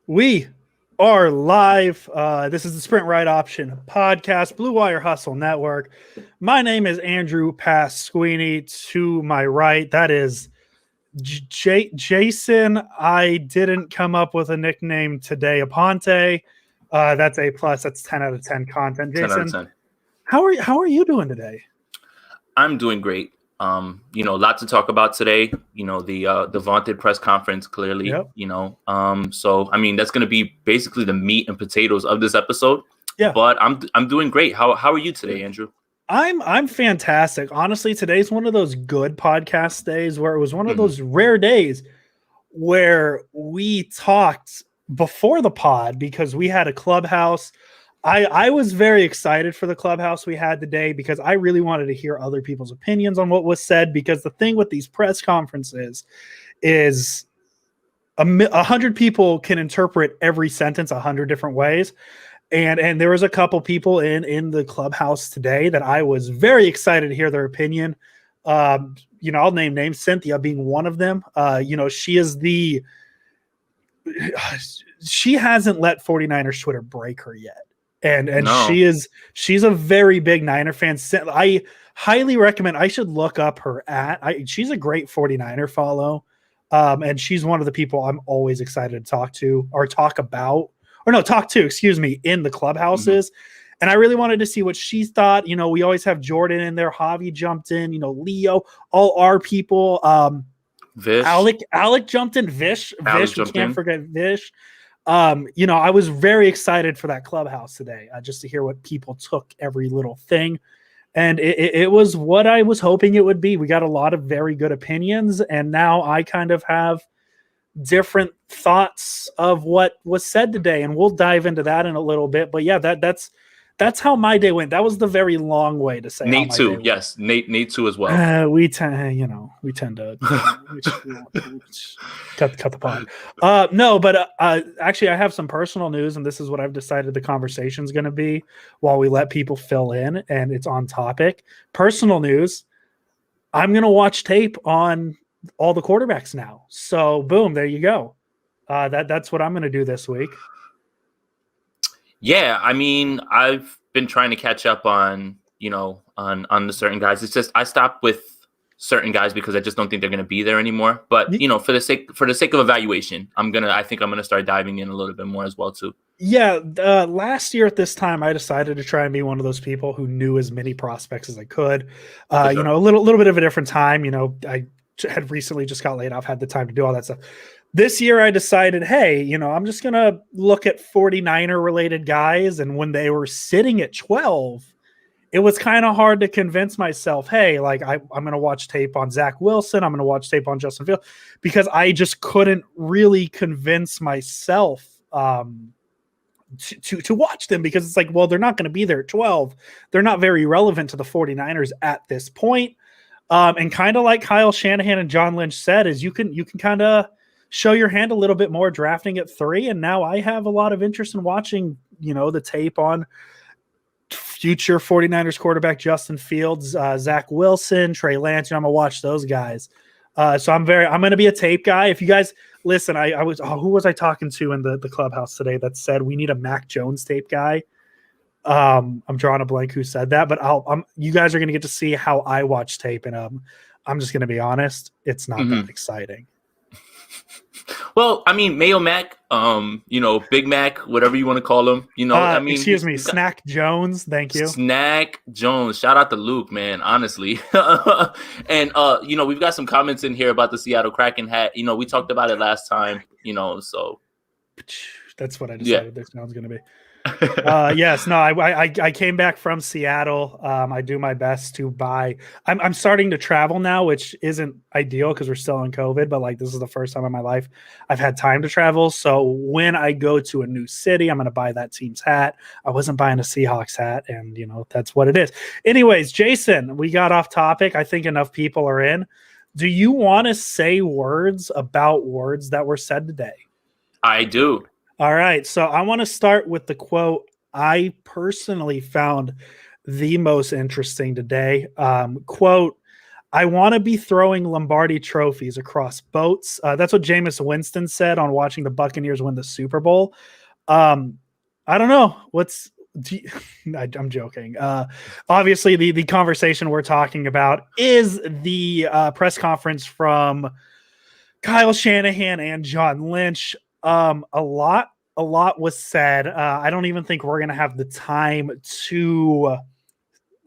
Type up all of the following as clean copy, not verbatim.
We are live. This is the Sprint Right Option podcast, Blue Wire Hustle Network. My name is Andrew Pasquini. To my right, that is Jason. I didn't come up with a nickname today. Aponte. That's A plus. That's 10 out of 10 content. 10 out of Jason, 10. how are you doing today? I'm doing great. A lot to talk about today. The vaunted press conference, clearly. Yep. So I mean, that's going to be basically the meat and potatoes of this episode. Yeah. But I'm doing great. How are you today, Andrew? I'm fantastic. Honestly, today's one of those good podcast days where it was one of those rare days where we talked before the pod because we had a clubhouse. I was very excited for the clubhouse we had today because I really wanted to hear other people's opinions on what was said, because the thing with these press conferences is 100 people can interpret every sentence 100 different ways. And there was a couple people in the clubhouse today that I was very excited to hear their opinion. I'll name names, Cynthia being one of them. She hasn't let 49ers Twitter break her yet. And no. she's a very big Niner fan. I highly recommend, I should look up her she's a great 49er follow. And she's one of the people I'm always excited to talk to in the clubhouses. And I really wanted to see what she thought. We always have Jordan in there. Javi jumped in, Leo, all our people. Vish. Alec jumped in. Vish, we can't forget Vish. I was very excited for that clubhouse today, just to hear what people took every little thing. And it was what I was hoping it would be. We got a lot of very good opinions, and now I kind of have different thoughts of what was said today, and we'll dive into that in a little bit. But yeah, that's how my day went. That was the very long way to say Nate too. Yes, Nate too as well. We tend to cut the pod. Actually, I have some personal news, and this is what I've decided the conversation is going to be while we let people fill in, and it's on topic. Personal news: I'm going to watch tape on all the quarterbacks now. So, boom, there you go. That's what I'm going to do this week. Yeah, I mean, I've been trying to catch up on the certain guys. It's just I stopped with certain guys because I just don't think they're going to be there anymore. But for the sake of evaluation, I think I'm gonna start diving in a little bit more as well too. Yeah, last year at this time, I decided to try and be one of those people who knew as many prospects as I could. Sure. A little bit of a different time. I had recently just got laid off, had the time to do all that stuff. This year I decided, hey, I'm just going to look at 49er related guys. And when they were sitting at 12, it was kind of hard to convince myself, hey, like I'm going to watch tape on Zach Wilson. I'm going to watch tape on Justin Fields, because I just couldn't really convince myself to watch them, because it's like, well, they're not going to be there at 12. They're not very relevant to the 49ers at this point. And kind of like Kyle Shanahan and John Lynch said, is you can kind of show your hand a little bit more drafting at 3. And now I have a lot of interest in watching, the tape on future 49ers quarterback Justin Fields, Zach Wilson, Trey Lance. I'm going to watch those guys. So I'm going to be a tape guy. If you guys listen, who was I talking to in the clubhouse today that said we need a Mac Jones tape guy? I'm drawing a blank who said that, but you guys are going to get to see how I watch tape. And I'm just going to be honest. It's not that exciting. Well, I mean, Mayo Mac, Big Mac, whatever you want to call him, excuse me, Snack Jones. Thank you. Snack Jones. Shout out to Luke, man, honestly. And, we've got some comments in here about the Seattle Kraken hat. We talked about it last time, so. That's what I decided this one's going to be. Yes, no, I came back from Seattle. I do my best to buy. I'm starting to travel now, which isn't ideal because we're still in COVID, but like this is the first time in my life I've had time to travel. So when I go to a new city, I'm going to buy that team's hat. I wasn't buying a Seahawks hat, and that's what it is. Anyways, Jason, we got off topic. I think enough people are in. Do you want to say words about words that were said today? I do. All right, so I want to start with the quote I personally found the most interesting today. Quote, I want to be throwing Lombardi trophies across boats. That's what Jameis Winston said on watching the Buccaneers win the Super Bowl. I don't know. I'm joking. Obviously, the conversation we're talking about is the press conference from Kyle Shanahan and John Lynch. A lot was said. I don't even think we're going to have the time to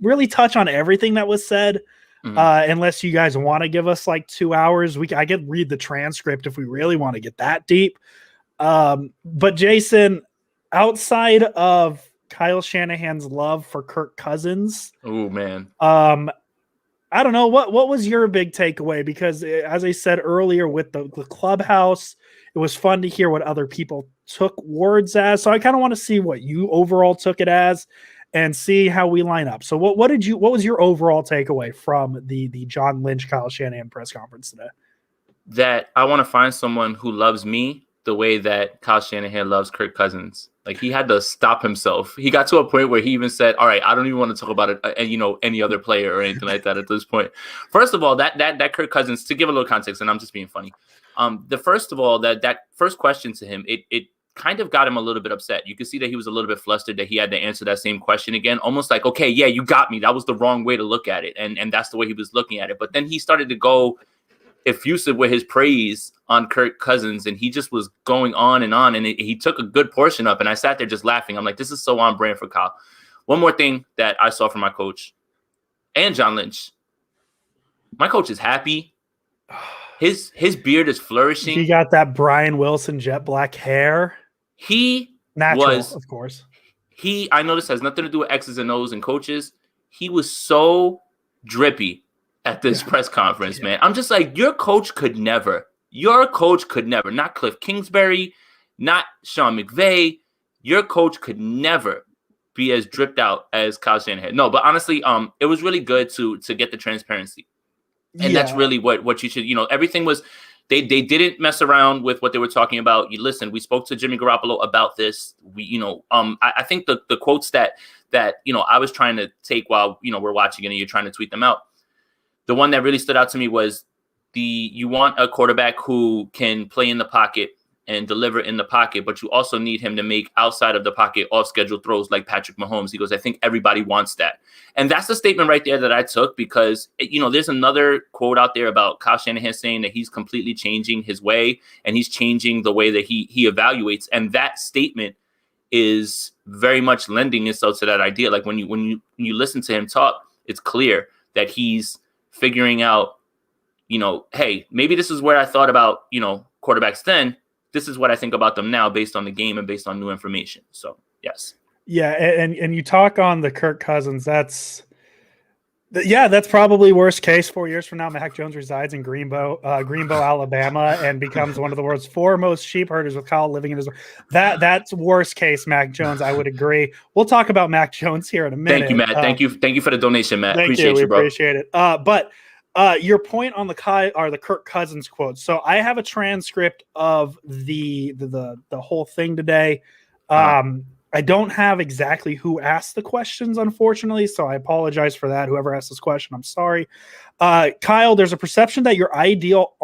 really touch on everything that was said. Unless you guys want to give us like 2 hours, I could read the transcript if we really want to get that deep. But Jason, outside of Kyle Shanahan's love for Kirk Cousins, oh man, I don't know what was your big takeaway, because as I said earlier with the clubhouse, it was fun to hear what other people took words as. So I kind of want to see what you overall took it as, and see how we line up. So what was your overall takeaway from the John Lynch, Kyle Shanahan press conference today? That I want to find someone who loves me the way that Kyle Shanahan loves Kirk Cousins. Like, he had to stop himself. He got to a point where he even said, all right, I don't even want to talk about it, any other player or anything like that at this point. First of all, that Kirk Cousins, to give a little context, and I'm just being funny. That first question to him, it kind of got him a little bit upset. You could see that he was a little bit flustered that he had to answer that same question again, almost like, okay, yeah, you got me. That was the wrong way to look at it. And that's the way he was looking at it. But then he started to go effusive with his praise on Kirk Cousins, and he just was going on, and he took a good portion up, and I sat there just laughing. I'm like, this is so on brand for Kyle. One more thing that I saw from my coach and John Lynch. My coach is happy. His beard is flourishing. He got that Brian Wilson jet black hair. He natural, of course. I know this has nothing to do with X's and O's and coaches. He was so drippy at this press conference, man. I'm just like, your coach could never, not Cliff Kingsbury, not Sean McVay. Your coach could never be as dripped out as Kyle Shanahan. No, but honestly, it was really good to get the transparency. And that's really what you should, everything was, they didn't mess around with what they were talking about. You listen, we spoke to Jimmy Garoppolo about this. I think the quotes that I was trying to take while, we're watching it and you're trying to tweet them out. The one that really stood out to me was you want a quarterback who can play in the pocket and deliver in the pocket, but you also need him to make outside of the pocket off-schedule throws like Patrick Mahomes. He goes, I think everybody wants that. And that's the statement right there that I took, because, there's another quote out there about Kyle Shanahan saying that he's completely changing his way and he's changing the way that he evaluates. And that statement is very much lending itself to that idea. Like when you listen to him talk, it's clear that he's figuring out, hey, maybe this is where I thought about, quarterbacks then. This is what I think about them now based on the game and based on new information. So, yes. Yeah, and you talk on the Kirk Cousins, that's probably worst case. 4 years from now, Mac Jones resides in Greenbow, Alabama, and becomes one of the world's foremost sheep herders with Kyle living in his. That's worst case, Mac Jones. I would agree. We'll talk about Mac Jones here in a minute. Thank you, Matt. Thank you for the donation, Matt. Appreciate you, bro. Appreciate it. But your point on the Kirk Cousins quote. So I have a transcript of the whole thing today. I don't have exactly who asked the questions, unfortunately, so I apologize for that. Whoever asked this question, I'm sorry. Kyle, there's a perception that your ideal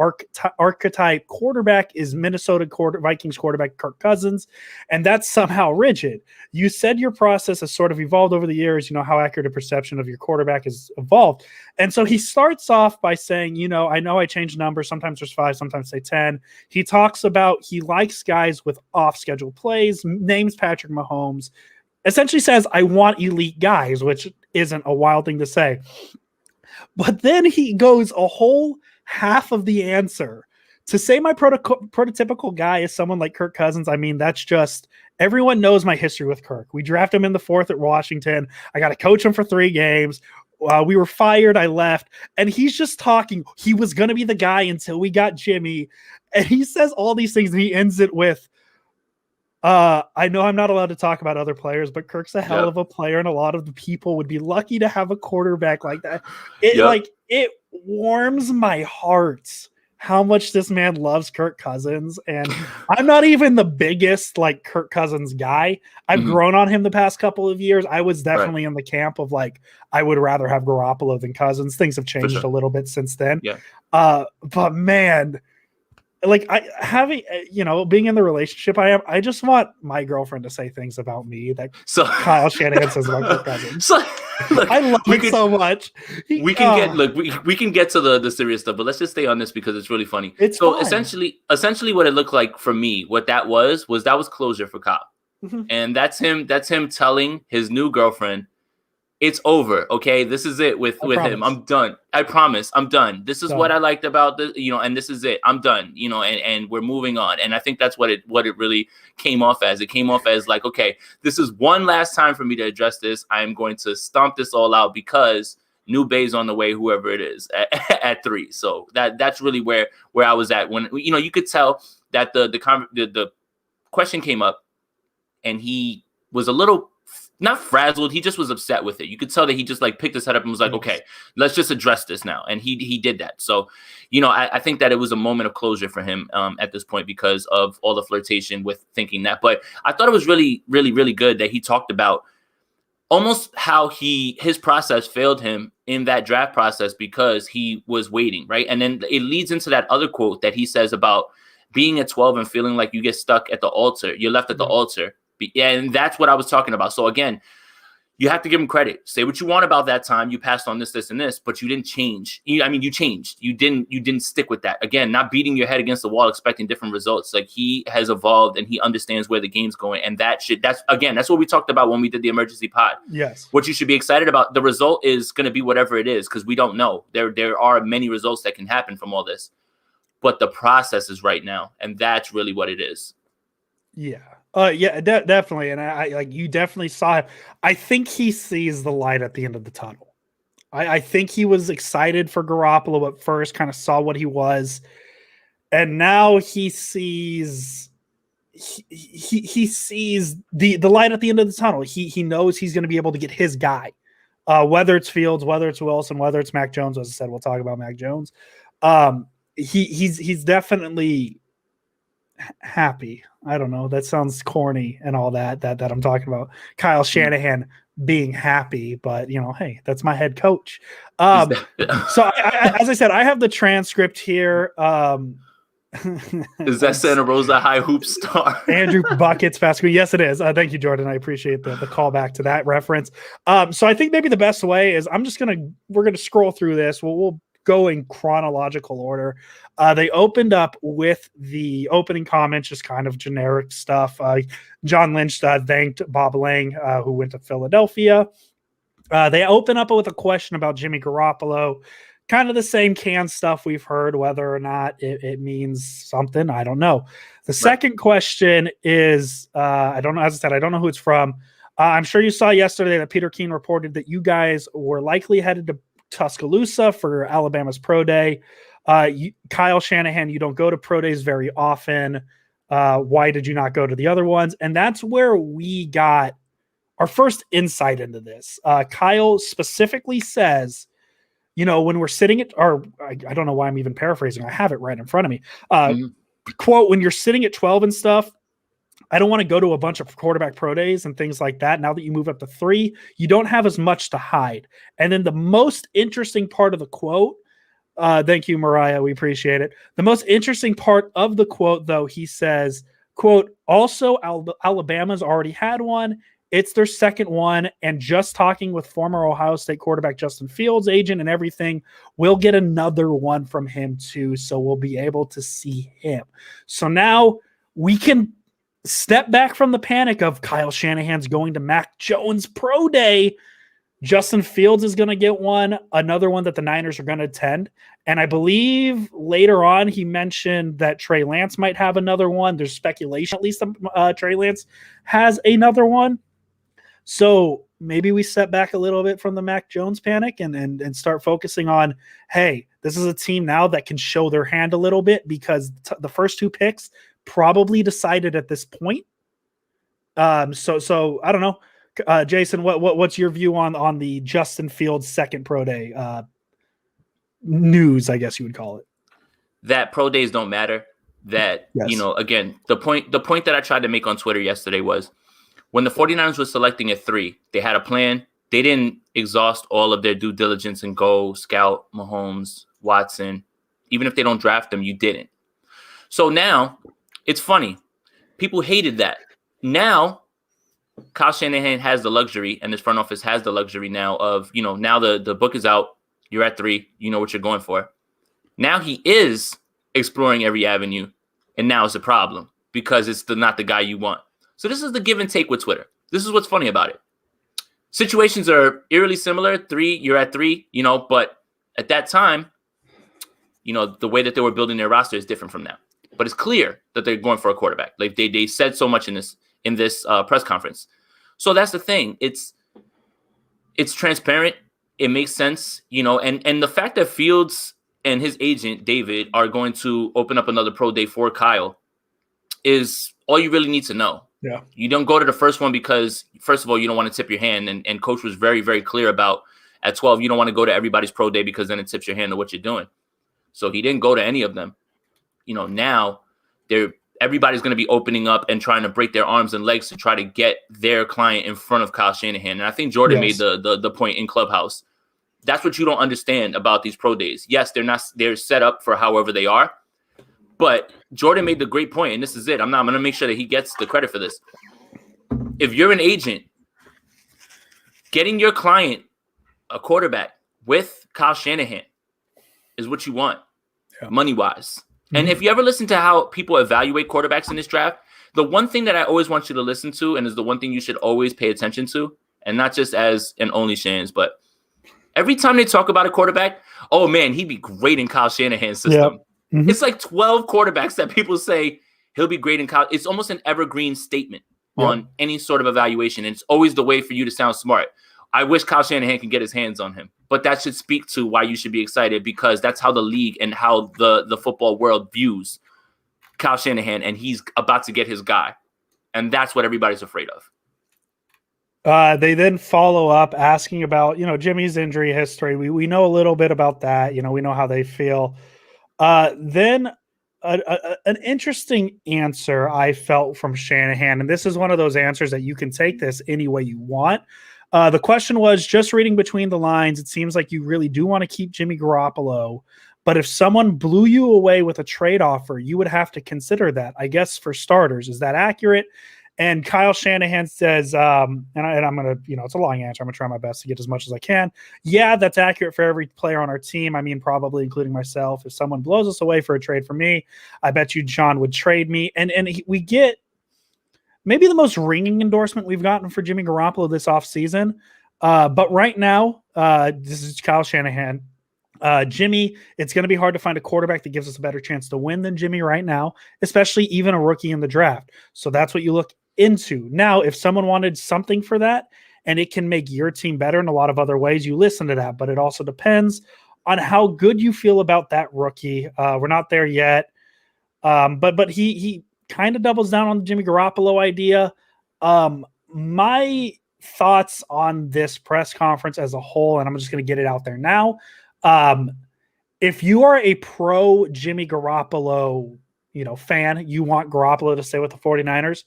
archetype quarterback is Minnesota Vikings quarterback Kirk Cousins, and that's somehow rigid. You said your process has sort of evolved over the years, how accurate a perception of your quarterback has evolved. And so he starts off by saying, I know I change numbers. Sometimes there's 5, sometimes say 10. He talks about he likes guys with off-schedule plays, names Patrick Mahomes, essentially says, I want elite guys, which isn't a wild thing to say. But then he goes a whole half of the answer to say my prototypical guy is someone like Kirk Cousins. I mean, that's just, everyone knows my history with Kirk. We draft him in the 4th at Washington. I got to coach him for 3 games. We were fired. I left. And he's just talking. He was going to be the guy until we got Jimmy. And he says all these things, and he ends it with, I know I'm not allowed to talk about other players, but Kirk's a hell of a player, and a lot of the people would be lucky to have a quarterback like that. It warms my heart how much this man loves Kirk Cousins. And I'm not even the biggest like Kirk Cousins guy. I've grown on him the past couple of years. I was definitely in the camp of like, I would rather have Garoppolo than Cousins. Things have changed a little bit since then. Yeah. But man, like being in the relationship I just want my girlfriend to say things about me that Kyle Shanahan says about Kirk Cousins. So, look, I love it so much. We can get to the serious stuff, but let's just stay on this because it's really funny. Essentially what it looked like for me, what that was closure for Kyle. And that's him telling his new girlfriend, it's over. Okay. This is it with him. I'm done. I promise I'm done. This is what I liked about this, and this is it. I'm done, and we're moving on. And I think that's what it really came off as. It came off as like, okay, this is one last time for me to address this. I'm going to stomp this all out because new bay's on the way, whoever it is at 3. So that's really where I was at when, you could tell that the question came up and he was a little, not frazzled. He just was upset with it. You could tell that he just like picked his head up and was like, okay, let's just address this now. And he did that. So, I think that it was a moment of closure for him at this point because of all the flirtation with thinking that. But I thought it was really, really, really good that he talked about almost how his process failed him in that draft process because he was waiting, right? And then it leads into that other quote that he says about being at 12 and feeling like you get stuck at the altar. You're left at the altar. Yeah, and that's what I was talking about. So again, you have to give him credit. Say what you want about that time. You passed on this, this, and this, but you didn't change. You changed. You didn't stick with that. Again, not beating your head against the wall, expecting different results. Like he has evolved and he understands where the game's going. And that's what we talked about when we did the emergency pod. Yes. What you should be excited about. The result is going to be whatever it is, because we don't know. There are many results that can happen from all this, but the process is right now, and that's really what it is. Yeah. Definitely. And I like, you definitely saw him. I think he sees the light at the end of the tunnel. I think he was excited for Garoppolo at first, kind of saw what he was. And now he sees he sees the light at the end of the tunnel. He knows he's going to be able to get his guy, whether it's Fields, whether it's Wilson, whether it's Mac Jones. As I said, we'll talk about Mac Jones. He's definitely happy. I don't know. That sounds corny and all that I'm talking about. Kyle Shanahan being happy, but hey, that's my head coach. So as I said, I have the transcript here. Is that Santa Rosa High Hoop star? Andrew Buckets Fast Food. Yes, it is. Thank you, Jordan. I appreciate the callback to that reference. So I think maybe the best way is we're gonna scroll through this. We'll go in chronological order. They opened up with the opening comments, just kind of generic stuff. John Lynch thanked Bob Lang, who went to Philadelphia. They open up with a question about Jimmy Garoppolo, kind of the same canned stuff we've heard, whether or not it means something. I don't know. The second question is, I don't know. As I said, I don't know who it's from. I'm sure you saw yesterday that Peter King reported that you guys were likely headed to Tuscaloosa for Alabama's Pro Day. Kyle Shanahan, you don't go to Pro Days very often. Why did you not go to the other ones? And that's where we got our first insight into this. Kyle specifically says, when we're sitting at, or I don't know why I'm even paraphrasing. I have it right in front of me. Quote, when you're sitting at 12 and stuff, I don't want to go to a bunch of quarterback pro days and things like that. Now that you move up to 3, you don't have as much to hide. And then the most interesting part of the quote, thank you, Mariah. We appreciate it. The most interesting part of the quote, though, he says, quote, also, Alabama's already had one. It's their second one. And just talking with former Ohio State quarterback Justin Fields' agent and everything, we'll get another one from him too. So we'll be able to see him. So now we can step back from the panic of Kyle Shanahan's going to Mac Jones Pro Day. Justin Fields is going to get one, another one that the Niners are going to attend. And I believe later on he mentioned that Trey Lance might have another one. There's speculation, at least Trey Lance has another one. So maybe we step back a little bit from the Mac Jones panic and start focusing on, hey, this is a team now that can show their hand a little bit because the first 2 picks probably decided at this point. So I don't know, Jason, what's your view on the Justin Fields second pro day news? I guess you would call it. that pro days don't matter. That, Yes. Again, the point that I tried to make on Twitter yesterday was when the 49ers were selecting at 3, they had a plan. They didn't exhaust all of their due diligence and go scout Mahomes, Watson. Even if they don't draft them, you didn't. So now it's funny. People hated that. Now Kyle Shanahan has the luxury, and his front office has the luxury now of, now the book is out. You're at 3. You know what you're going for. Now he is exploring every avenue, and now it's a problem because it's not the guy you want. So this is the give and take with Twitter. This is what's funny about it. Situations are eerily similar. 3, you're at 3, but at that time, the way that they were building their roster is different from now. But it's clear that they're going for a quarterback. Like they said so much in this press conference. So that's the thing. It's transparent. It makes sense, and the fact that Fields and his agent, David, are going to open up another pro day for Kyle is all you really need to know. Yeah. You don't go to the first one because, first of all, you don't want to tip your hand. And coach was very, very clear about at 12, you don't want to go to everybody's pro day because then it tips your hand to what you're doing. So he didn't go to any of them. Now everybody's going to be opening up and trying to break their arms and legs to try to get their client in front of Kyle Shanahan. And I think Jordan made the point in Clubhouse. That's what you don't understand about these pro days. Yes, they're set up for however they are. But Jordan made the great point, and this is it. I'm going to make sure that he gets the credit for this. If you're an agent, getting your client a quarterback with Kyle Shanahan is what you want, money-wise. Mm-hmm. And if you ever listen to how people evaluate quarterbacks in this draft, the one thing that I always want you to listen to, and is the one thing you should always pay attention to, and not just as an OnlyShans, but every time they talk about a quarterback, oh, man, he'd be great in Kyle Shanahan's system. Yep. Mm-hmm. It's like 12 quarterbacks that people say he'll be great in college. It's almost an evergreen statement on any sort of evaluation. And it's always the way for you to sound smart. I wish Kyle Shanahan can get his hands on him. But that should speak to why you should be excited, because that's how the league and how the football world views Kyle Shanahan, and he's about to get his guy. And that's what everybody's afraid of. They then follow up asking about, Jimmy's injury history. We know a little bit about that. We know how they feel. Then an interesting answer I felt from Shanahan, and this is one of those answers that you can take this any way you want. The question was, just reading between the lines, it seems like you really do want to keep Jimmy Garoppolo, but if someone blew you away with a trade offer, you would have to consider that, I guess, for starters. Is that accurate? And Kyle Shanahan says, and I'm going to, it's a long answer. I'm going to try my best to get as much as I can. Yeah, that's accurate for every player on our team. I mean, probably including myself. If someone blows us away for a trade for me, I bet you John would trade me. And we get maybe the most ringing endorsement we've gotten for Jimmy Garoppolo this offseason. But right now, this is Kyle Shanahan. Jimmy, it's going to be hard to find a quarterback that gives us a better chance to win than Jimmy right now, especially even a rookie in the draft. So that's what you look into. Now, if someone wanted something for that and it can make your team better in a lot of other ways, you listen to that. But it also depends on how good you feel about that rookie. We're not there yet. But he kind of doubles down on the Jimmy Garoppolo idea. My thoughts on this press conference as a whole, and I'm just going to get it out there now. If you are a pro Jimmy Garoppolo, fan, you want Garoppolo to stay with the 49ers,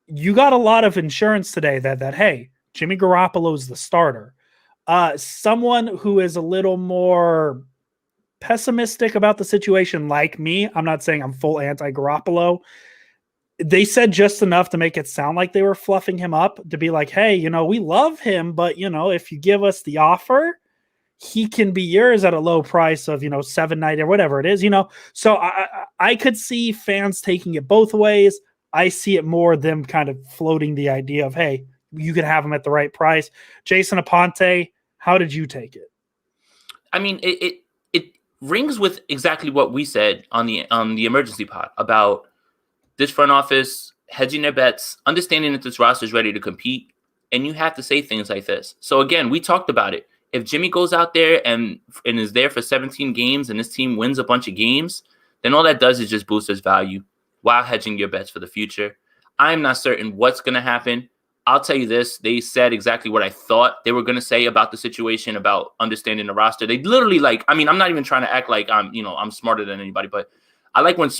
you got a lot of insurance today that hey, Jimmy Garoppolo is the starter. Someone who is a little more pessimistic about the situation like me, I'm not saying I'm full anti-Garoppolo. They said just enough to make it sound like they were fluffing him up, to be like, hey, we love him, but, if you give us the offer, he can be yours at a low price of, $790 or whatever it is, So I could see fans taking it both ways. I see it more them kind of floating the idea of, hey, you could have him at the right price. Jason Aponte, how did you take it? I mean, it rings with exactly what we said on the emergency pod about this front office hedging their bets, understanding that this roster is ready to compete, and you have to say things like this. So again, we talked about it. If Jimmy goes out there and is there for 17 games and this team wins a bunch of games, then all that does is just boost his value while hedging your bets for the future. I'm not certain what's going to happen. I'll tell you this. They said exactly what I thought they were going to say about the situation, about understanding the roster. They literally I'm not even trying to act like I'm smarter than anybody, but I like when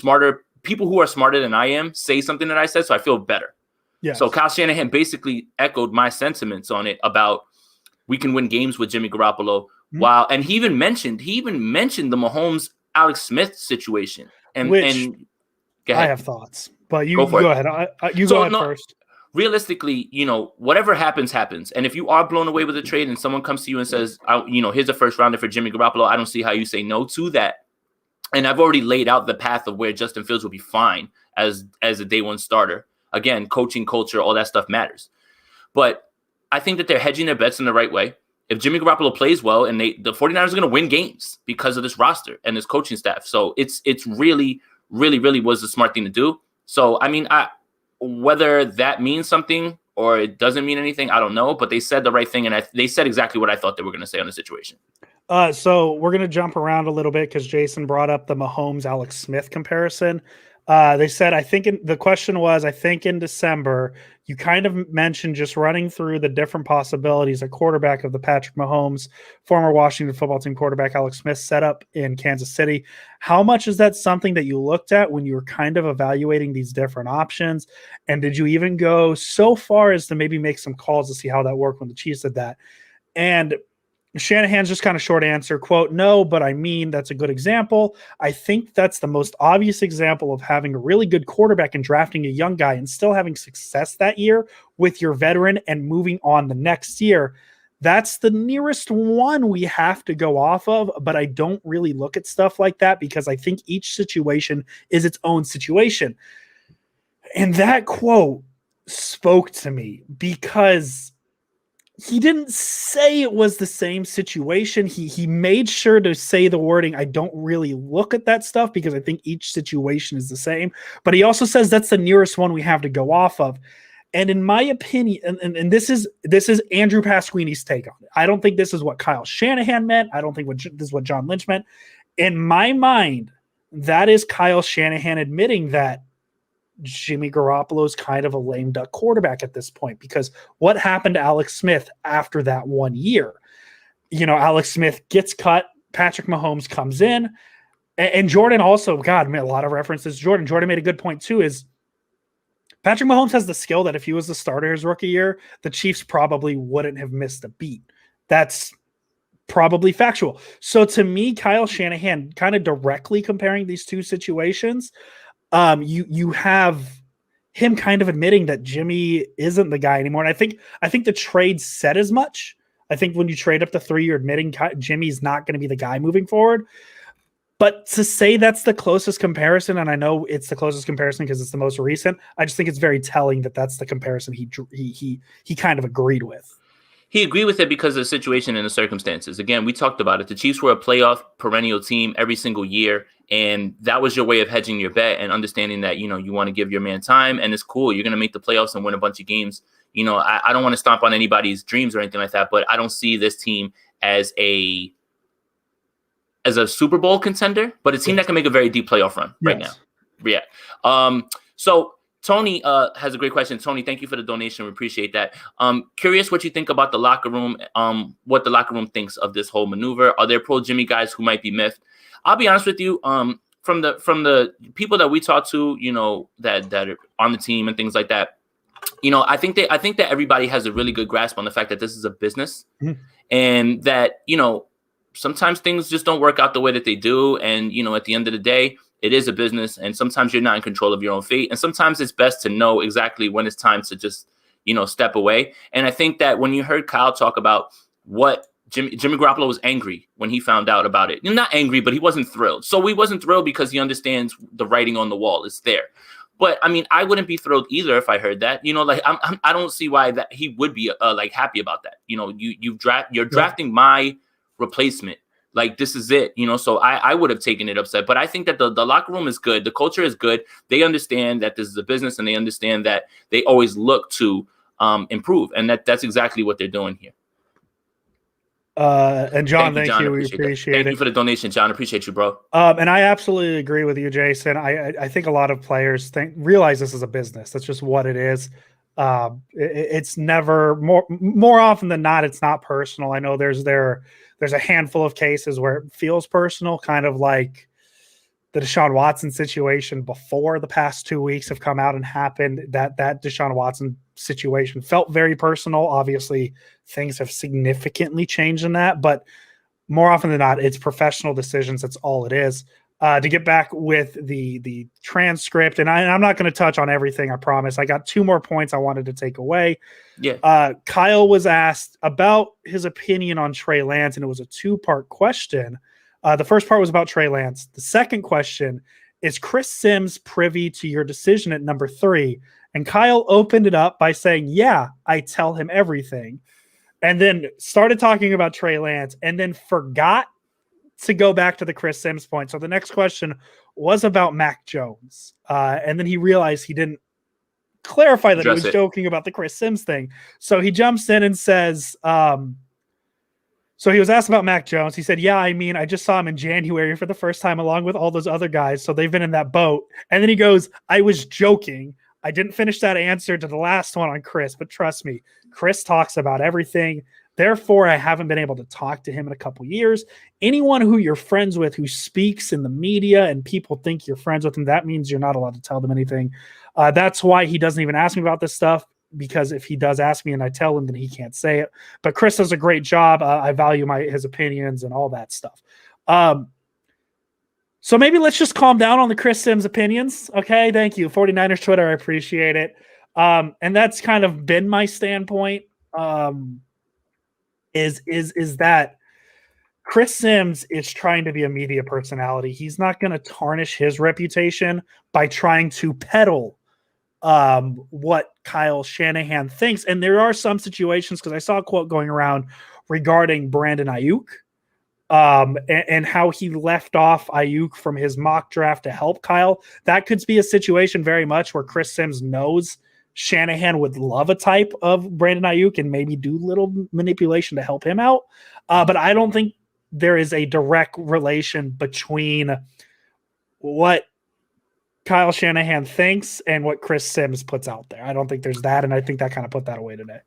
people who are smarter than I am say something that I said, so I feel better. Yes. So Kyle Shanahan basically echoed my sentiments on it about we can win games with Jimmy Garoppolo. Mm-hmm. And he even mentioned the Mahomes Alex Smith situation. And I have thoughts, but you go ahead. Go ahead first. Realistically, whatever happens. And if you are blown away with a trade and someone comes to you and says, here's a first rounder for Jimmy Garoppolo, I don't see how you say no to that. And I've already laid out the path of where Justin Fields will be fine as a day one starter. Again, coaching, culture, all that stuff matters. But I think that they're hedging their bets in the right way. If Jimmy Garoppolo plays well, and the 49ers are going to win games because of this roster and this coaching staff. So it's really, really, really was the smart thing to do. So, I mean, whether that means something or it doesn't mean anything, I don't know. But they said the right thing, and they said exactly what I thought they were going to say on the situation. So we're going to jump around a little bit because Jason brought up the Mahomes-Alex Smith comparison. They said, the question was, I think in December, you kind of mentioned just running through the different possibilities at quarterback of the Patrick Mahomes, former Washington football team quarterback Alex Smith setup in Kansas City. How much is that something that you looked at when you were kind of evaluating these different options? And did you even go so far as to maybe make some calls to see how that worked when the Chiefs did that? And Shanahan's just kind of short answer, quote, no, but I mean, that's a good example. I think that's the most obvious example of having a really good quarterback and drafting a young guy and still having success that year with your veteran and moving on the next year. That's the nearest one we have to go off of, but I don't really look at stuff like that because I think each situation is its own situation. And that quote spoke to me because he didn't say it was the same situation. He made sure to say the wording, I don't really look at that stuff because I think each situation is the same. But he also says that's the nearest one we have to go off of. And in my opinion, and this is Andrew Pasquini's take on it. I don't think this is what Kyle Shanahan meant. I don't think this is what John Lynch meant. In my mind, that is Kyle Shanahan admitting that Jimmy Garoppolo is kind of a lame duck quarterback at this point because what happened to Alex Smith after that 1 year? Alex Smith gets cut. Patrick Mahomes comes in. And Jordan also, God, made a lot of references. Jordan made a good point too, is Patrick Mahomes has the skill that if he was the starter his rookie year, the Chiefs probably wouldn't have missed a beat. That's probably factual. So to me, Kyle Shanahan kind of directly comparing these two situations, you have him kind of admitting that Jimmy isn't the guy anymore. And I think the trade said as much. I think when you trade up to 3, you're admitting Jimmy's not going to be the guy moving forward. But to say that's the closest comparison, and I know it's the closest comparison because it's the most recent, I just think it's very telling that that's the comparison he kind of agreed with. He agreed with it because of the situation and the circumstances. Again, we talked about it. The Chiefs were a playoff perennial team every single year, and that was your way of hedging your bet and understanding that, you want to give your man time, and it's cool. You're going to make the playoffs and win a bunch of games. I don't want to stomp on anybody's dreams or anything like that, but I don't see this team as a Super Bowl contender, but a team that can make a very deep playoff run right now. Yeah. So Tony has a great question. Tony, thank you for the donation. We appreciate that. Curious what you think about the locker room, what the locker room thinks of this whole maneuver. Are there pro Jimmy guys who might be miffed? I'll be honest with you. From the people that we talk to, that are on the team and things like that, I think that everybody has a really good grasp on the fact that this is a business, and that sometimes things just don't work out the way that they do, and at the end of the day, it is a business, and sometimes you're not in control of your own fate. And sometimes it's best to know exactly when it's time to just, step away. And I think that when you heard Kyle talk about what Jimmy Garoppolo was angry when he found out about it. Not angry, but he wasn't thrilled. So he wasn't thrilled because he understands the writing on the wall is there. But I mean, I wouldn't be thrilled either if I heard that. I don't see why that he would be happy about that. You're drafting my replacement. Like, this is it, so I would have taken it upset. But I think that the locker room is good. The culture is good. They understand that this is a business, and they understand that they always look to improve. And that's exactly what they're doing here. And John, thank you. We appreciate it. Thank you for the donation, John. Appreciate you, bro. And I absolutely agree with you, Jason. I think a lot of players realize this is a business. That's just what it is. It's never more often than not, it's not personal. I know there's a handful of cases where it feels personal, kind of like the Deshaun Watson situation before the past 2 weeks have come out and happened. That Deshaun Watson situation felt very personal. Obviously, things have significantly changed in that, but more often than not, it's professional decisions. That's all it is. To get back with the transcript, and I'm not going to touch on everything, I promise. I got 2 more points I wanted to take away. Yeah. Kyle was asked about his opinion on Trey Lance, and it was a 2-part question. The first part was about Trey Lance. The second question is Chris Sims privy to your decision at number 3? And Kyle opened it up by saying, yeah, I tell him everything. And then started talking about Trey Lance and then forgot to go back to the Chris Sims point. So the next question was about Mac Jones. And then he realized he didn't clarify that he was joking about the Chris Sims thing. So he jumps in and says, so he was asked about Mac Jones. He said, yeah, I mean, I just saw him in January for the first time along with all those other guys. So they've been in that boat. And then he goes, I was joking. I didn't finish that answer to the last one on Chris, but trust me, Chris talks about everything. Therefore, I haven't been able to talk to him in a couple years. Anyone who you're friends with who speaks in the media and people think you're friends with him, that means you're not allowed to tell them anything. That's why he doesn't even ask me about this stuff, because if he does ask me and I tell him, then he can't say it. But Chris does a great job. I value his opinions and all that stuff. So maybe let's just calm down on the Chris Sims opinions. Okay, thank you. 49ers Twitter, I appreciate it. And that's kind of been my standpoint. Is that Chris Sims is trying to be a media personality. He's not going to tarnish his reputation by trying to peddle what Kyle Shanahan thinks. And there are some situations, because I saw a quote going around regarding Brandon Ayuk and how he left off Ayuk from his mock draft to help Kyle. That could be a situation very much where Chris Sims knows Shanahan would love a type of Brandon Ayuk and maybe do little manipulation to help him out. But I don't think there is a direct relation between what Kyle Shanahan thinks and what Chris Sims puts out there. I don't think there's that, and I think that kind of put that away today.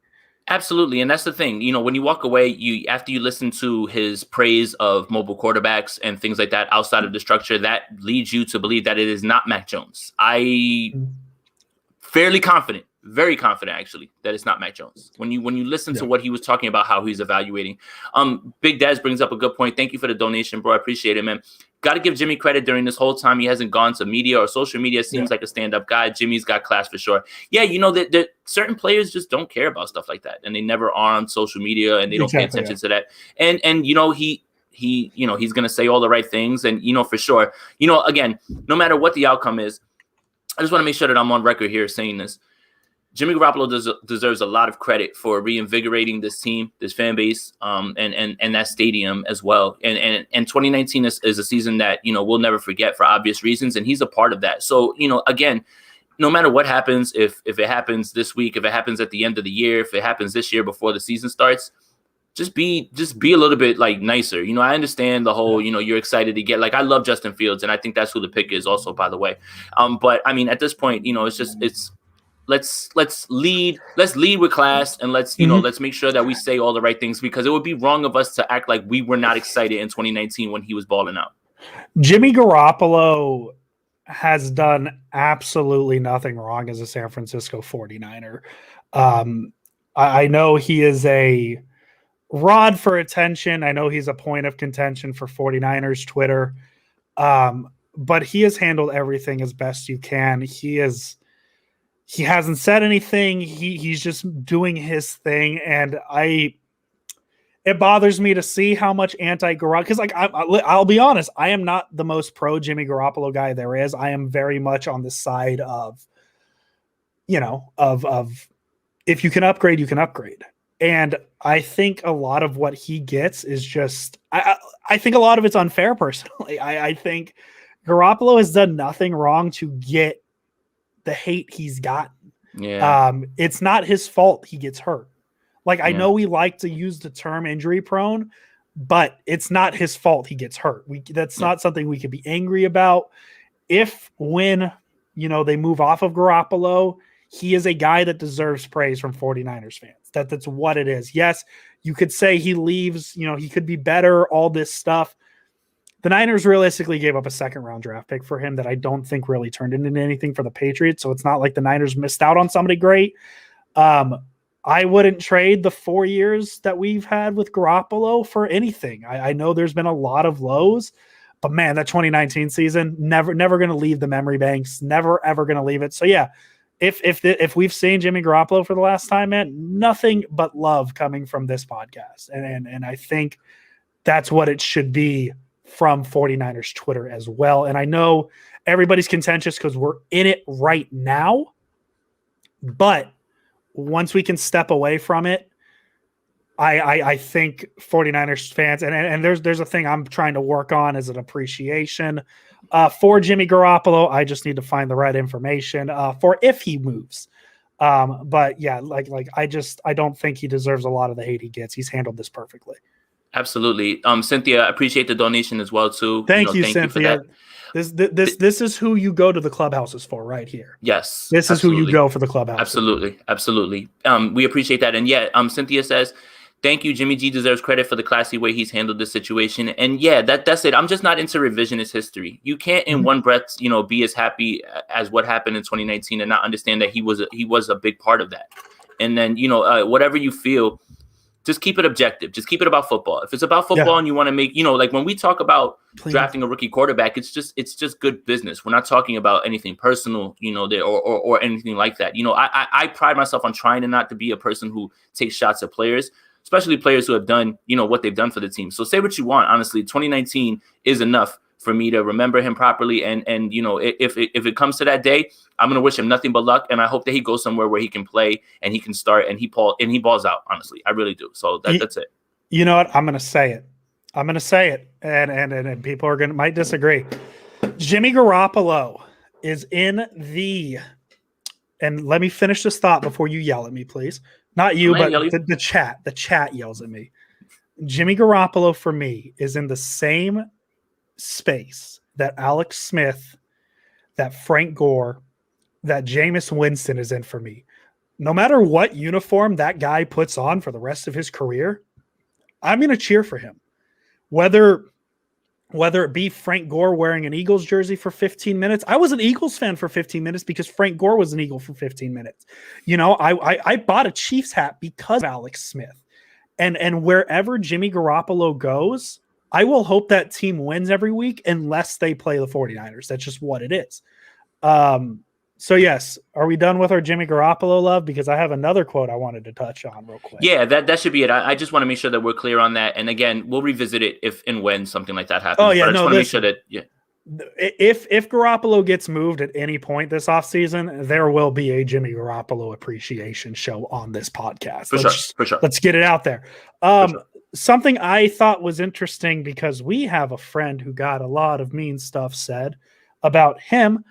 Absolutely, and that's the thing. You know, when you walk away, after you listen to his praise of mobile quarterbacks and things like that outside of the structure, that leads you to believe that it is not Mac Jones. Fairly confident, very confident actually, that it's not Mac Jones. When you listen to what he was talking about, how he's evaluating. Big Daz brings up a good point. Thank you for the donation, bro. I appreciate it, man. Got to give Jimmy credit during this whole time. He hasn't gone to media or social media. Seems like a stand-up guy. Jimmy's got class for sure. Yeah, you know that certain players just don't care about stuff like that, and they never are on social media, and they don't pay attention to that. And you know he's gonna say all the right things, and for sure. Again, no matter what the outcome is, I just want to make sure that I'm on record here saying this. Jimmy Garoppolo deserves a lot of credit for reinvigorating this team, this fan base, and that stadium as well. And 2019 is a season that, we'll never forget for obvious reasons, and he's a part of that. So, again, no matter what happens, if it happens this week, if it happens at the end of the year, if it happens this year before the season starts, just be a little bit nicer. I understand the whole, you're excited to get, I love Justin Fields, and I think that's who the pick is also, by the way. But I mean, at this point, let's lead with class, and let's make sure that we say all the right things, because it would be wrong of us to act like we were not excited in 2019 when he was balling out. Jimmy Garoppolo has done absolutely nothing wrong as a San Francisco 49er. I know he is a rod for attention. I know he's a point of contention for 49ers Twitter. But he has handled everything as best you can. He hasn't said anything. He's just doing his thing, and it bothers me to see how much anti-Garoppolo, because I'll be honest, I am not the most pro Jimmy Garoppolo guy there is. I am very much on the side of if you can upgrade, you can upgrade. And I think a lot of what he gets is just I think a lot of it's unfair personally. I think Garoppolo has done nothing wrong to get the hate he's gotten. Yeah. It's not his fault he gets hurt. I know we like to use the term injury prone, but it's not his fault he gets hurt. That's not something we could be angry about. When they move off of Garoppolo, he is a guy that deserves praise from 49ers fans. That's what it is. Yes, you could say he leaves, he could be better, all this stuff. The Niners realistically gave up a second-round draft pick for him that I don't think really turned into anything for the Patriots, so it's not like the Niners missed out on somebody great. I wouldn't trade the 4 years that we've had with Garoppolo for anything. I know there's been a lot of lows, but man, that 2019 season, never going to leave the memory banks, never, ever going to leave it. So yeah, if we've seen Jimmy Garoppolo for the last time, man, nothing but love coming from this podcast. And I think that's what it should be from 49ers Twitter as well. And I know everybody's contentious because we're in it right now, but once we can step away from it, I think 49ers fans, and there's a thing I'm trying to work on as an appreciation for Jimmy Garoppolo. I just need to find the right information for if he moves. But yeah, I don't think he deserves a lot of the hate he gets. He's handled this perfectly. Absolutely. Cynthia, I appreciate the donation as well too. Thank you, Cynthia. This is who you go to the clubhouses for right here. Yes. This is who you go for the clubhouse. Absolutely. We appreciate that. And yeah, Cynthia says, thank you. Jimmy G deserves credit for the classy way he's handled this situation. And yeah, that's it. I'm just not into revisionist history. You can't in one breath, be as happy as what happened in 2019 and not understand that he was a big part of that. And then, whatever you feel, just keep it objective. Just keep it about football. If it's about football and you want to make, like when we talk about drafting a rookie quarterback, it's just good business. We're not talking about anything personal, or anything like that. I pride myself on trying not to be a person who takes shots at players, especially players who have done, what they've done for the team. So say what you want. Honestly, 2019 is enough for me to remember him properly. And if it comes to that day, I'm going to wish him nothing but luck. And I hope that he goes somewhere where he can play and he can start and he balls out. Honestly, I really do. So that's it. You know what? I'm going to say it. And people might disagree. Jimmy Garoppolo is in and let me finish this thought before you yell at me, please. Not you, but the chat. The chat yells at me. Jimmy Garoppolo for me is in the same space that Alex Smith, that Frank Gore, that Jameis Winston is in for me. No matter what uniform that guy puts on for the rest of his career, I'm going to cheer for him. Whether it be Frank Gore wearing an Eagles jersey for 15 minutes. I was an Eagles fan for 15 minutes because Frank Gore was an Eagle for 15 minutes. I bought a Chiefs hat because of Alex Smith. And wherever Jimmy Garoppolo goes, I will hope that team wins every week unless they play the 49ers. That's just what it is. So yes, are we done with our Jimmy Garoppolo love? Because I have another quote I wanted to touch on real quick. Yeah, that should be it. I just want to make sure that we're clear on that. And again, we'll revisit it if and when something like that happens. Oh yeah, but I just want to make sure that if Garoppolo gets moved at any point this offseason, there will be a Jimmy Garoppolo appreciation show on this podcast. For sure. Let's get it out there. Something I thought was interesting because we have a friend who got a lot of mean stuff said about him.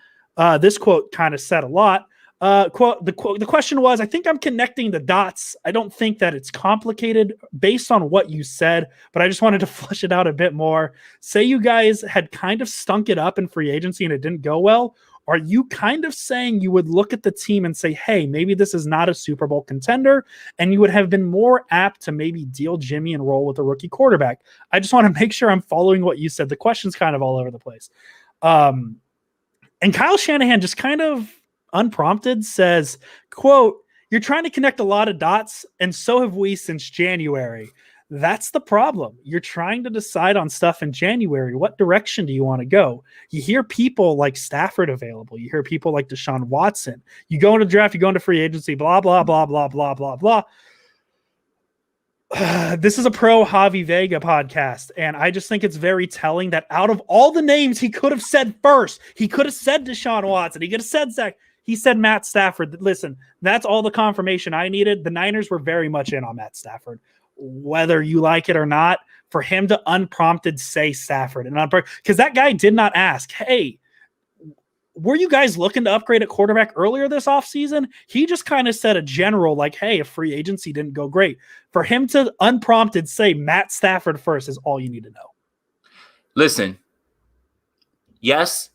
This quote kind of said a lot. The question was, I think I'm connecting the dots. I don't think that it's complicated based on what you said, but I just wanted to flesh it out a bit more. Say you guys had kind of stunk it up in free agency and it didn't go well. Are you kind of saying you would look at the team and say, hey, maybe this is not a Super Bowl contender, and you would have been more apt to maybe deal Jimmy and roll with a rookie quarterback? I just want to make sure I'm following what you said. The question's kind of all over the place. And Kyle Shanahan just kind of unprompted says, quote, "You're trying to connect a lot of dots, and so have we since January. That's the problem. You're trying to decide on stuff in January. What direction do you want to go? You hear people like Stafford available. You hear people like Deshaun Watson. You go into draft, you go into free agency, blah, blah, blah, blah, blah, blah, blah." This is a pro Javi Vega podcast, and I just think it's very telling that out of all the names he could have said first, he could have said Deshaun Watson, he could have said Zach, he said Matt Stafford. Listen, that's all the confirmation I needed. The Niners were very much in on Matt Stafford, whether you like it or not. For him to unprompted say Stafford, and because that guy did not ask, hey, were you guys looking to upgrade at quarterback earlier this offseason? He just kind of said a general like, hey, if free agency didn't go great. For him to unprompted say Matt Stafford first is all you need to know. Listen, yes,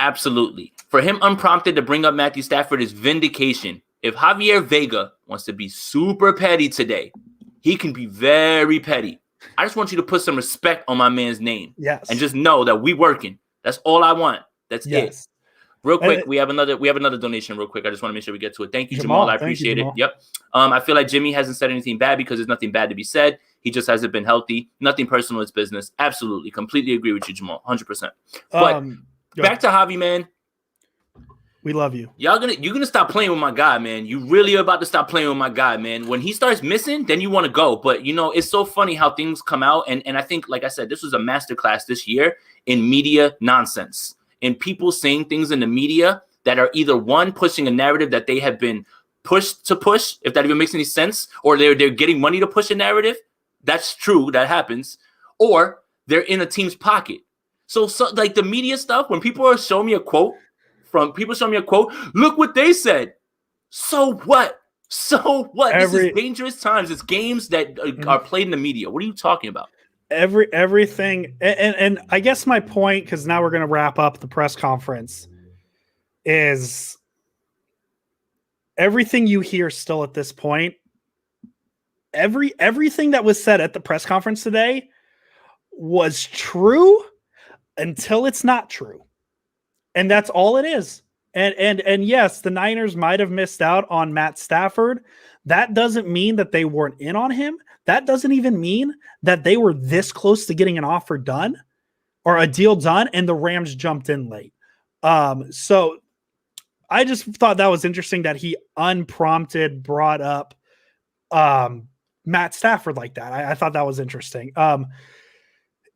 absolutely. For him unprompted to bring up Matthew Stafford is vindication. If Javier Vega wants to be super petty today, he can be very petty. I just want you to put some respect on my man's name. Yes. And just know that we working. That's all I want. That's it. Real quick, we have another donation real quick. I just want to make sure we get to it. Thank you, Jamal. I appreciate it. Yep. I feel like Jimmy hasn't said anything bad because there's nothing bad to be said. He just hasn't been healthy. Nothing personal. It's business. Absolutely. Completely agree with you, Jamal. 100%. But back to Javi, man. We love you. You're gonna stop playing with my guy, man. You really are about to stop playing with my guy, man. When he starts missing, then you want to go. But it's so funny how things come out. And I think, like I said, this was a masterclass this year in media nonsense. And people saying things in the media that are either one, pushing a narrative that they have been pushed to push, if that even makes any sense, or they're getting money to push a narrative. That's true, that happens. Or they're in a team's pocket. So like the media stuff, when people are showing me a quote, look what they said. So what? This is dangerous times. It's games that are played in the media. What are you talking about? Everything. And I guess my point, because now we're going to wrap up the press conference, is everything you hear still at this point. Everything that was said at the press conference today was true until it's not true. And that's all it is. And yes, the Niners might have missed out on Matt Stafford. That doesn't mean that they weren't in on him. That doesn't even mean that they were this close to getting an offer done or a deal done, and the Rams jumped in late. So I just thought that was interesting that he unprompted brought up Matt Stafford like that. I thought that was interesting.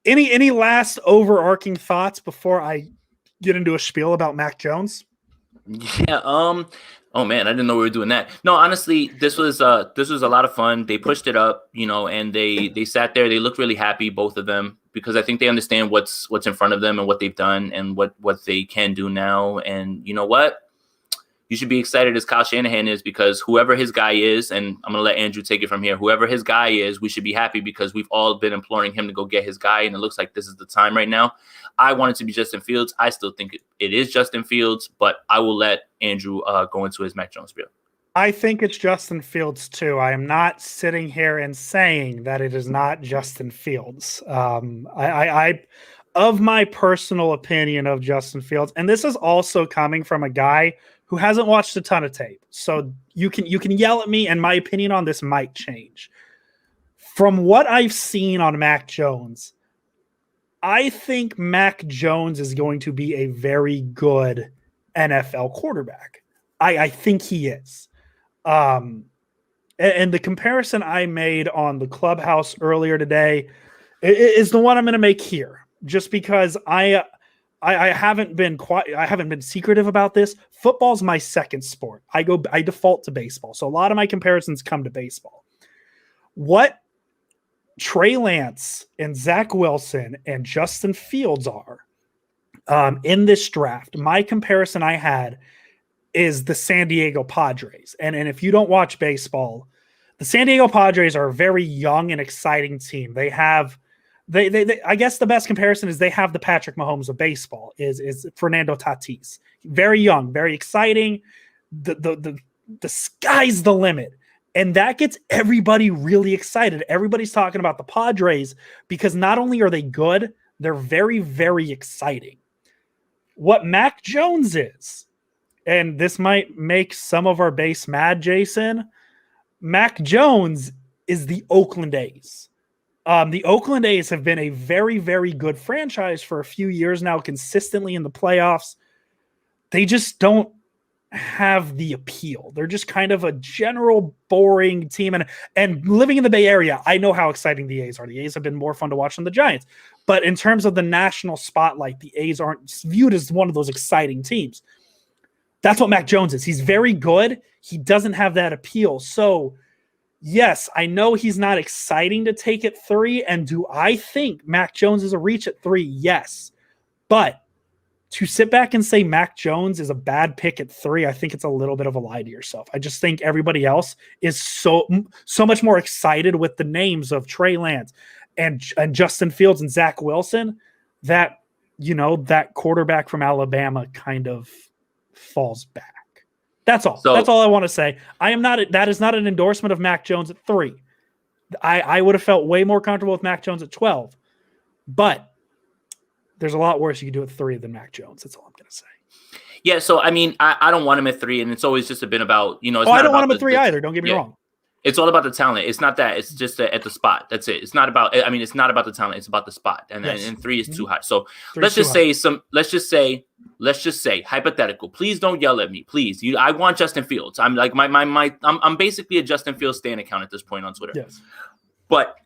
Any last overarching thoughts before I get into a spiel about Mac Jones? Yeah. Oh man, I didn't know we were doing that. No, honestly, this was a lot of fun. They pushed it up, and they sat there. They looked really happy, both of them, because I think they understand what's in front of them and what they've done and what they can do now. And you know what? You should be excited as Kyle Shanahan is, because whoever his guy is, and I'm going to let Andrew take it from here, whoever his guy is, we should be happy because we've all been imploring him to go get his guy, and it looks like this is the time right now. I want it to be Justin Fields. I still think it is Justin Fields, but I will let Andrew go into his Mac Jones spiel. I think it's Justin Fields too. I am not sitting here and saying that it is not Justin Fields. I of my personal opinion of Justin Fields, and this is also coming from a guy who hasn't watched a ton of tape. So you can yell at me, and my opinion on this might change. From what I've seen on Mac Jones, I think Mac Jones is going to be a very good NFL quarterback. I think he is. And the comparison I made on the Clubhouse earlier today is the one I'm going to make here, just because I haven't been secretive about this. Football's my second sport. I default to baseball. So a lot of my comparisons come to baseball. What Trey Lance and Zach Wilson and Justin Fields are in this draft, my comparison I had is the San Diego Padres. And if you don't watch baseball, the San Diego Padres are a very young and exciting team. They have I guess the best comparison is they have the Patrick Mahomes of baseball is Fernando Tatis. Very young, very exciting. The sky's the limit. And that gets everybody really excited. Everybody's talking about the Padres because not only are they good, they're very, very exciting. What Mac Jones is, and this might make some of our base mad, Jason, Mac Jones is the Oakland A's. The Oakland A's have been a very, very good franchise for a few years now, consistently in the playoffs. They just don't have the appeal. They're just kind of a general boring team. And living in the Bay Area, I know how exciting the A's are. The A's have been more fun to watch than the Giants. But in terms of the national spotlight, the A's aren't viewed as one of those exciting teams. That's what Mac Jones is. He's very good. He doesn't have that appeal. So yes, I know he's not exciting to take at 3. And do I think Mac Jones is a reach at 3? Yes. But to sit back and say Mac Jones is a bad pick at 3, I think it's a little bit of a lie to yourself. I just think everybody else is so much more excited with the names of Trey Lance and Justin Fields and Zach Wilson that, that quarterback from Alabama kind of falls back. That's all. So, That's all I want to say. That is not an endorsement of Mac Jones at 3. I would have felt way more comfortable with Mac Jones at 12. But there's a lot worse you can do at 3 than Mac Jones. That's all I'm going to say. Yeah, so I mean, I don't want him at 3, and it's always just been about, it's not I don't about want him at 3 either. Don't get me wrong. It's all about the talent. It's not that. It's just at the spot. That's it. It's not about. I mean, it's not about the talent. It's about the spot. And 3 is too high. So let's just say hypothetical. Please don't yell at me. Please. I want Justin Fields. I'm like I'm basically a Justin Fields stan account at this point on Twitter. Yes. But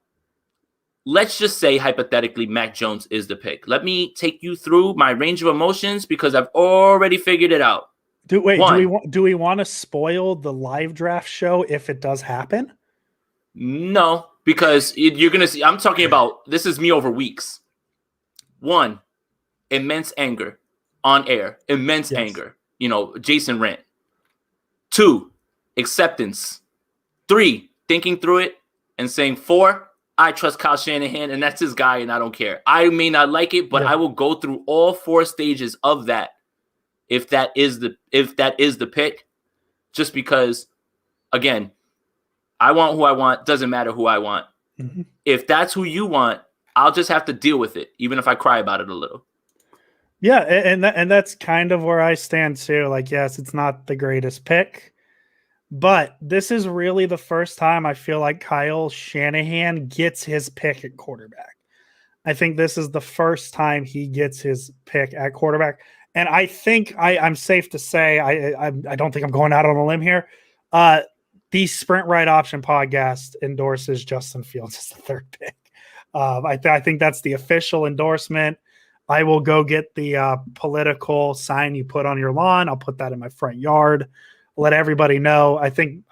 let's just say hypothetically Mac Jones is the pick. Let me take you through my range of emotions because I've already figured it out. Do we want to spoil the live draft show if it does happen? No, because you're going to see. I'm talking about this is me over weeks. 1, immense anger on air. Immense anger. Jason Rant. 2, acceptance. 3, thinking through it and saying 4, I trust Kyle Shanahan and that's his guy and I don't care. I may not like it, but I will go through all 4 stages of that. If that is the pick, just because, again, I want who I want. Doesn't matter who I want. Mm-hmm. If that's who you want, I'll just have to deal with it, even if I cry about it a little. Yeah, and that's kind of where I stand too. Like, yes, it's not the greatest pick, but this is really the first time I feel like Kyle Shanahan gets his pick at quarterback. I think this is the first time he gets his pick at quarterback. And I think I'm safe to say, I don't think I'm going out on a limb here. The Sprint Right Option podcast endorses Justin Fields as the 3rd pick. I think that's the official endorsement. I will go get the political sign you put on your lawn. I'll put that in my front yard. Let everybody know. I think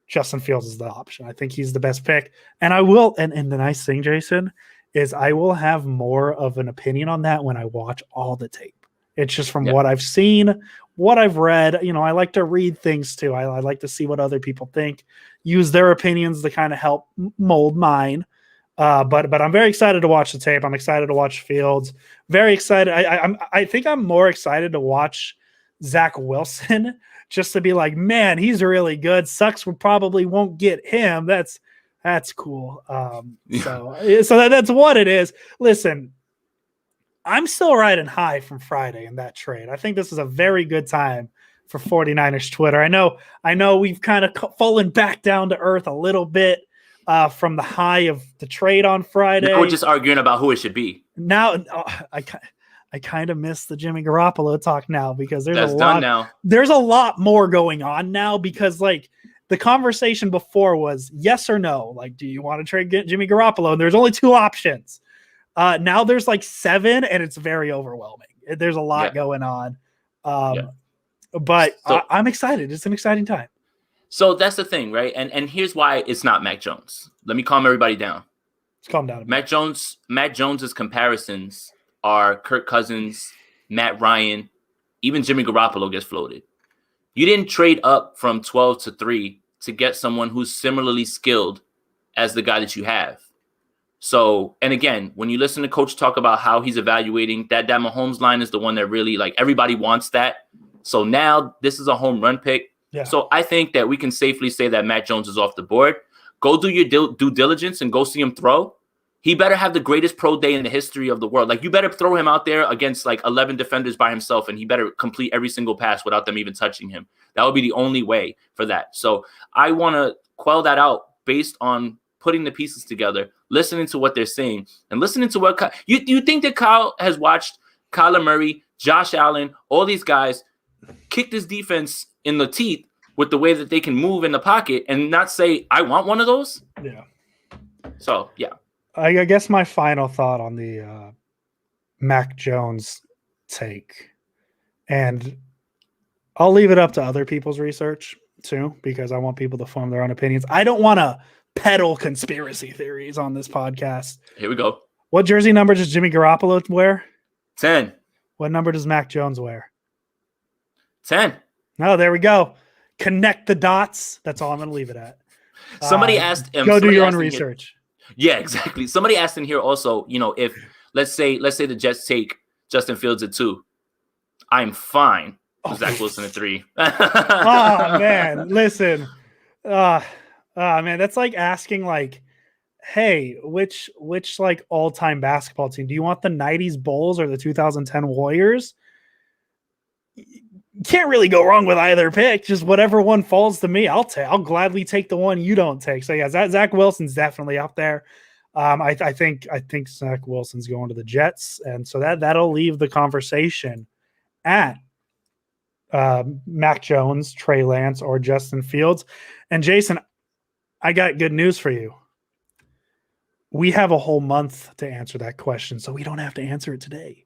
Justin Fields is the option. I think he's the best pick. And I will. And the nice thing, Jason, is I will have more of an opinion on that when I watch all the tape. It's just from what I've seen, what I've read. I like to read things too. I like to see what other people think, use their opinions to kind of help mold mine. But I'm very excited to watch the tape. I'm excited to watch Fields. Very excited. I think I'm more excited to watch Zach Wilson just to be like, man, he's really good. Sucks we probably won't get him. That's cool. So that's what it is. Listen, I'm still riding high from Friday in that trade. I think this is a very good time for 49ers Twitter. I know we've kind of fallen back down to earth a little bit from the high of the trade on Friday. Now we're just arguing about who it should be. Now I kind of miss the Jimmy Garoppolo talk now because there's a lot more going on now because like the conversation before was yes or no. Like, do you want to trade Jimmy Garoppolo? And there's only 2 options. Now there's like 7 and it's very overwhelming. There's a lot going on. But I'm excited. It's an exciting time. So that's the thing, right? And here's why it's not Mac Jones. Let me calm everybody down. Let's calm down. Mac Jones's comparisons are Kirk Cousins, Matt Ryan, even Jimmy Garoppolo gets floated. You didn't trade up from 12 to 3 to get someone who's similarly skilled as the guy that you have. So, and again, when you listen to Coach talk about how he's evaluating that Mahomes line is the one that really like everybody wants that. So now this is a home run pick. Yeah. So I think that we can safely say that Mac Jones is off the board. Go do your due diligence and go see him throw. He better have the greatest pro day in the history of the world. Like you better throw him out there against like 11 defenders by himself and he better complete every single pass without them even touching him. That would be the only way for that. So I want to quell that out based on putting the pieces together, listening to what they're saying and listening to what you think that Kyle has watched Kyler Murray, Josh Allen, all these guys kick this defense in the teeth with the way that they can move in the pocket and not say, I want one of those. Yeah. So, yeah. I guess my final thought on the Mac Jones take, and I'll leave it up to other people's research too, because I want people to form their own opinions. I don't want to peddle conspiracy theories on this podcast. Here we go. What jersey number does Jimmy Garoppolo wear? 10. What number does Mac Jones wear? 10. Oh, there we go. Connect the dots. That's all I'm going to leave it at. Somebody asked him. Go do your own research. Yeah, exactly. Somebody asked in here also, if let's say the Jets take Justin Fields at 2. I'm fine with Zach Wilson at 3. Oh man, listen. Man, that's like asking like, hey, which like all-time basketball team? Do you want the 90s Bulls or the 2010 Warriors? You can't really go wrong with either pick. Just whatever one falls to me, I'll gladly take the one you don't take. So yeah, Zach Wilson's definitely up there. I think Zach Wilson's going to the Jets, and so that'll leave the conversation at Mac Jones, Trey Lance, or Justin Fields. And Jason, I got good news for you. We have a whole month to answer that question, so we don't have to answer it today.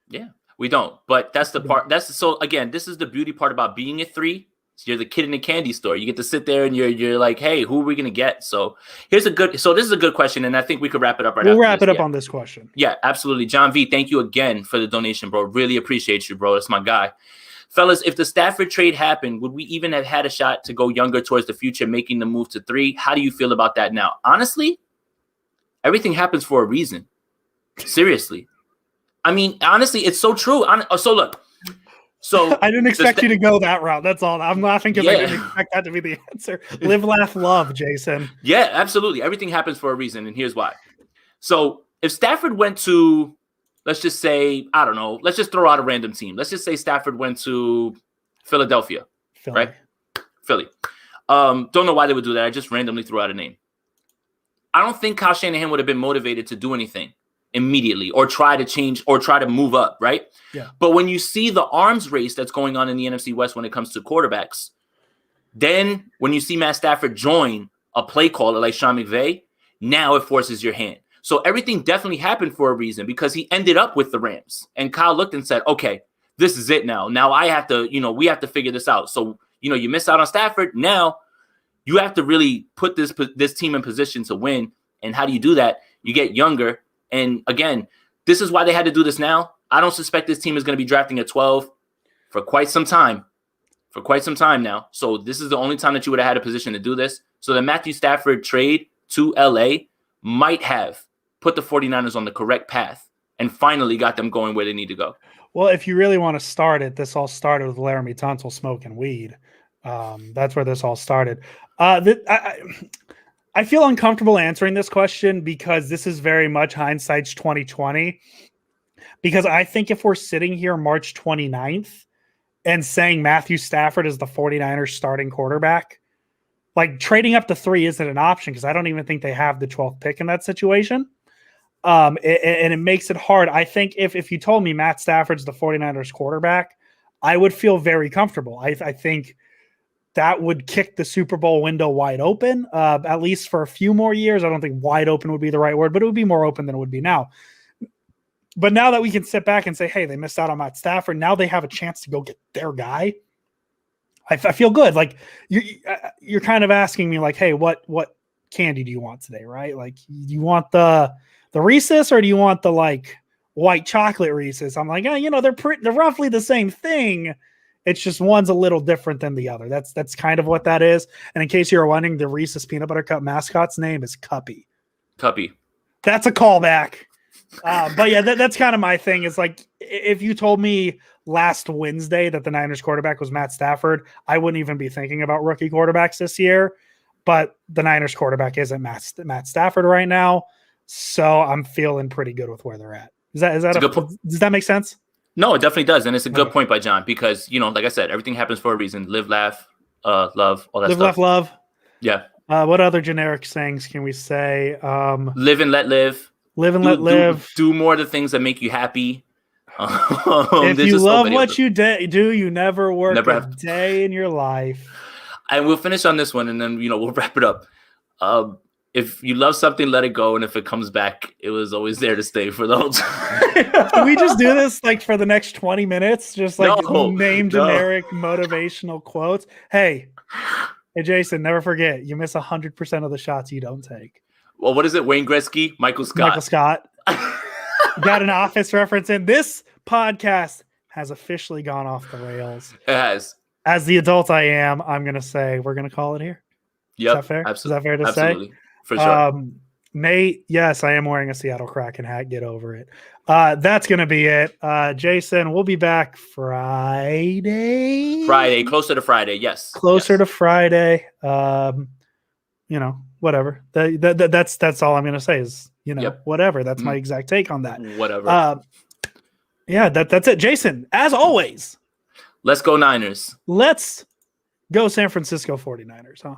Yeah, we don't. But that's the part. So again, this is the beauty part about being at 3. So you're the kid in the candy store. You get to sit there and you're like, hey, who are we gonna get? So this is a good question, and I think we could wrap it up right now. We'll wrap it up on this question. Yeah, absolutely. John V, thank you again for the donation, bro. Really appreciate you, bro. That's my guy. Fellas, if the Stafford trade happened, would we even have had a shot to go younger towards the future, making the move to 3? How do you feel about that now? Honestly, everything happens for a reason. Seriously. I mean, honestly, it's so true. So look. So I didn't expect you to go that route. That's all. I'm laughing because I didn't expect that to be the answer. Live, laugh, love, Jason. Yeah, absolutely. Everything happens for a reason, and here's why. So if Stafford went to, let's just say, I don't know, let's just throw out a random team. Let's just say Stafford went to Philadelphia, right? Philly. Don't know why they would do that. I just randomly threw out a name. I don't think Kyle Shanahan would have been motivated to do anything immediately or try to change or try to move up, right? Yeah. But when you see the arms race that's going on in the NFC West when it comes to quarterbacks, then when you see Matt Stafford join a play caller like Sean McVay, now it forces your hand. So everything definitely happened for a reason because he ended up with the Rams. And Kyle looked and said, okay, this is it now. Now I have to, we have to figure this out. So, you miss out on Stafford. Now you have to really put this team in position to win. And how do you do that? You get younger. And again, this is why they had to do this now. I don't suspect this team is going to be drafting at 12 for quite some time. Now. So this is the only time that you would have had a position to do this. So the Matthew Stafford trade to LA might have put the 49ers on the correct path and finally got them going where they need to go. Well, if you really want to start it, this all started with Laramie Tunsil smoking weed. That's where this all started. I feel uncomfortable answering this question because this is very much hindsight's 2020. Because I think if we're sitting here March 29th and saying Matthew Stafford is the 49ers starting quarterback, like trading up to 3 isn't an option because I don't even think they have the 12th pick in that situation. And it makes it hard. I think if you told me Matt Stafford's the 49ers quarterback, I would feel very comfortable. I think that would kick the Super Bowl window wide open, at least for a few more years. I don't think wide open would be the right word, but it would be more open than it would be now. But now that we can sit back and say, hey, they missed out on Matt Stafford, now they have a chance to go get their guy. I feel good. Like you're kind of asking me like, hey, what candy do you want today? Right? Like, do you want the Reese's or do you want the like white chocolate Reese's? I'm like, they're roughly the same thing. It's just one's a little different than the other. That's kind of what that is. And in case you're wondering, the Reese's Peanut Butter Cup mascot's name is Cuppy. That's a callback. But yeah, that's kind of my thing. Is like if you told me last Wednesday that the Niners quarterback was Matt Stafford, I wouldn't even be thinking about rookie quarterbacks this year. But the Niners quarterback isn't Matt Stafford right now, so I'm feeling pretty good with where they're at. Does that make sense? No, it definitely does, and it's a good point by John because like I said, everything happens for a reason. Live, laugh, love, all that stuff. Live, laugh, love. Yeah. What other generic sayings can we say? Live and let live. Live and let live. Do more of the things that make you happy. If you love what you do, you never work a day in your life. And we'll finish on this one, and then we'll wrap it up. If you love something, let it go, and if it comes back, it was always there to stay for the whole time. Can we just do this like for the next 20 minutes? Just like name generic motivational quotes. Hey, Jason, never forget, you miss 100% of the shots you don't take. Well, what is it? Wayne Gretzky, Michael Scott. Got an Office reference in. This podcast has officially gone off the rails. It has. As the adult I am, I'm going to say we're going to call it here. Yep. Is that fair? Absolutely. Is that fair to Absolutely. say? For sure. Nate, yes, I am wearing a Seattle Kraken hat. Get over it. That's going to be it. Jason, we'll be back Friday. Friday, closer to Friday. Yes. Closer to Friday. Whatever. That's all I'm going to say is, whatever. That's my exact take on that. Whatever. That's it. Jason, as always. Let's go Niners. Let's go San Francisco 49ers, huh?